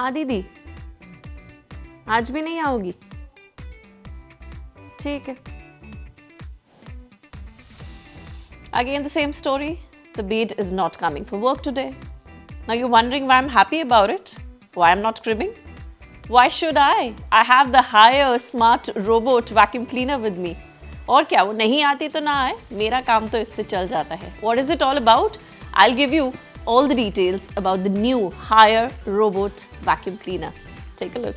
हाँ दीदी, आज भी नहीं आओगी? ठीक है. Again the same story. The maid is not coming for work today. Now you're wondering why I'm happy about it? Why I'm not cribbing? Why should I? I have the Haier smart robot vacuum cleaner with me. और क्या, वो नहीं आती तो ना आए, मेरा काम तो इससे चल जाता है. What is it all about? I'll give you all the details about the new Haier robot vacuum cleaner. Take a look.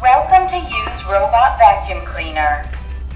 Welcome to Use Robot Vacuum Cleaner.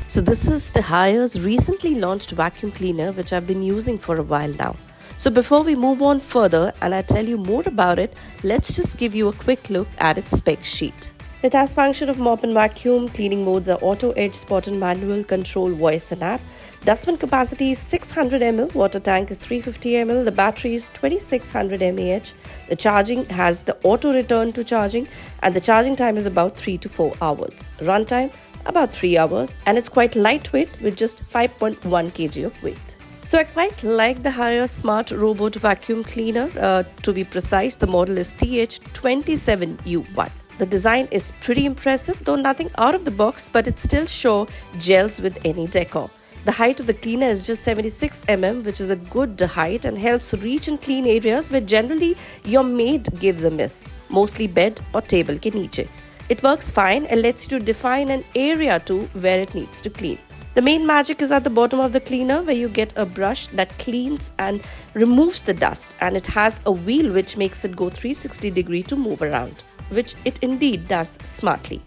So this is the Haier's recently launched vacuum cleaner which I've been using for a while now. So before we move on further and I tell you more about it, let's just give you a quick look at its spec sheet. It has function of mop and vacuum, cleaning modes are auto, edge, spot and manual, control, voice and app. Dustbin capacity is 600 ml, water tank is 350 ml, the battery is 2600 mAh. The charging has the auto return to charging and the charging time is about 3 to 4 hours. Runtime about 3 hours and it's quite lightweight with just 5.1 kg of weight. So I quite like the Haier Smart Robot Vacuum Cleaner. To be precise, the model is TH27U1. The design is pretty impressive, though nothing out of the box, but it still sure gels with any decor. The height of the cleaner is just 76 mm, which is a good height and helps reach and clean areas where generally your maid gives a miss, mostly bed or table ke niche. It works fine and lets you define an area too where it needs to clean. The main magic is at the bottom of the cleaner where you get a brush that cleans and removes the dust, and it has a wheel which makes it go 360 degree to move around, which it indeed does smartly.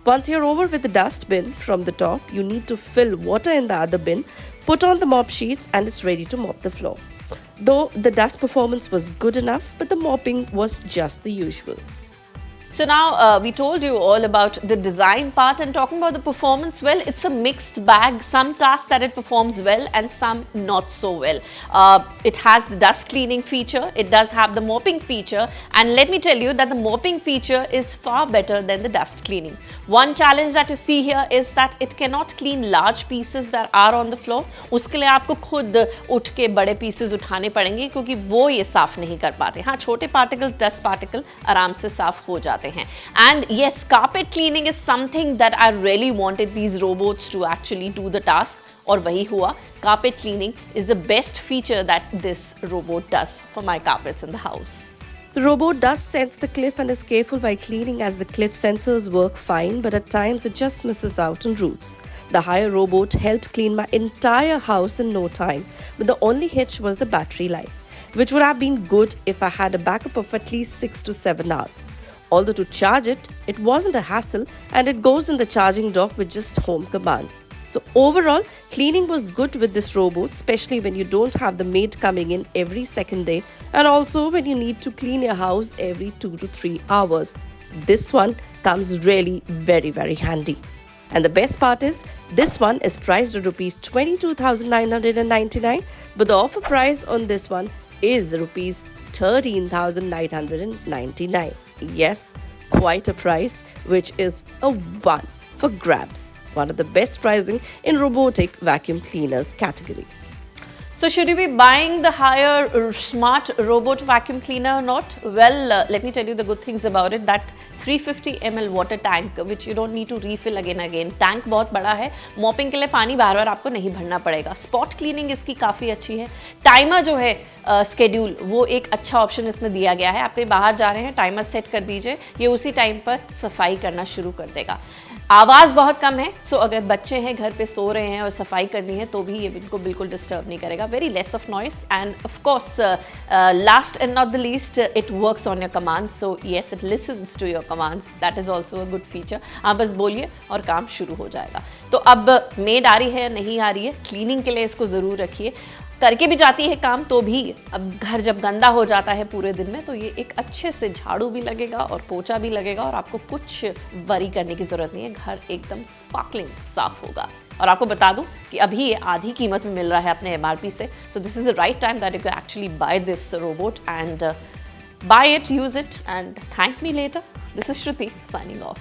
Once you're over with the dust bin from the top, you need to fill water in the other bin, put on the mop sheets and it's ready to mop the floor. Though the dust performance was good enough, but the mopping was just the usual. So now we told you all about the design part, and talking about the performance, well, it's a mixed bag. Some tasks that it performs well and some not so well. It has the dust cleaning feature, it does have the mopping feature, and let me tell you that the mopping feature is far better than the dust cleaning. One challenge that you see here is that it cannot clean large pieces that are on the floor. उसके लिए आपको खुद उठ के बड़े pieces उठाने पड़ेंगे क्योंकि वो ये साफ नहीं कर पाते. हाँ, छोटे particles, dust particle आराम से साफ हो जाते हैं. And yes, carpet cleaning is something that I really wanted these robots to actually do the task, और वही हुआ. Carpet cleaning is the best feature that this robot does for my carpets in the house. The robot does sense the cliff and is careful while cleaning, as the cliff sensors work fine, but at times it just misses out on roots. The Haier robot helped clean my entire house in no time, but the only hitch was the battery life, which would have been good if I had a backup of at least 6 to 7 hours. Although to charge it, it wasn't a hassle and it goes in the charging dock with just home command. So overall, cleaning was good with this robot, especially when you don't have the maid coming in every second day and also when you need to clean your house every 2 to 3 hours. This one comes really very handy. And the best part is, this one is priced at rupees 22,999, but the offer price on this one is rupees 13,999. Yes, quite a price, which is a one for grabs. One of the best pricing in robotic vacuum cleaners category. So should you be buying the Haier smart robot vacuum cleaner or not? Well, let me tell you the good things about it. That 350 ml water tank, which you don't need to refill again. Tank बहुत बड़ा है. Mopping के लिए पानी बार-बार आपको नहीं भरना पड़ेगा. Spot cleaning इसकी काफ़ी अच्छी है. Timer जो है schedule, वो एक अच्छा ऑप्शन इसमें दिया गया है. आप कहीं बाहर जा रहे हैं, टाइमर सेट कर दीजिए, ये उसी टाइम पर सफाई करना शुरू कर देगा. आवाज़ बहुत कम है, सो अगर बच्चे हैं घर पे सो रहे हैं और सफाई करनी है तो भी ये इनको बिल्कुल डिस्टर्ब नहीं करेगा. Very less of noise, and of course last and not the least, it works on your commands. So yes, it listens to your commands. That is also a good feature. आप बस बोलिए और काम शुरू हो जाएगा. तो अब मेड आ रही है या नहीं आ रही है, क्लीनिंग के लिए इसको ज़रूर रखिए. करके भी जाती है काम तो भी, अब घर जब गंदा हो जाता है पूरे दिन में तो ये एक अच्छे से झाड़ू भी लगेगा और पोछा भी लगेगा और आपको कुछ वरी करने की ज़रूरत नहीं है. घर एकदम स्पार्कलिंग साफ होगा. और आपको बता दूं कि अभी ये आधी कीमत में मिल रहा है अपने MRP से. So this is the right time that you can actually buy this robot and buy it, use it and thank me later. This is Shruti signing of.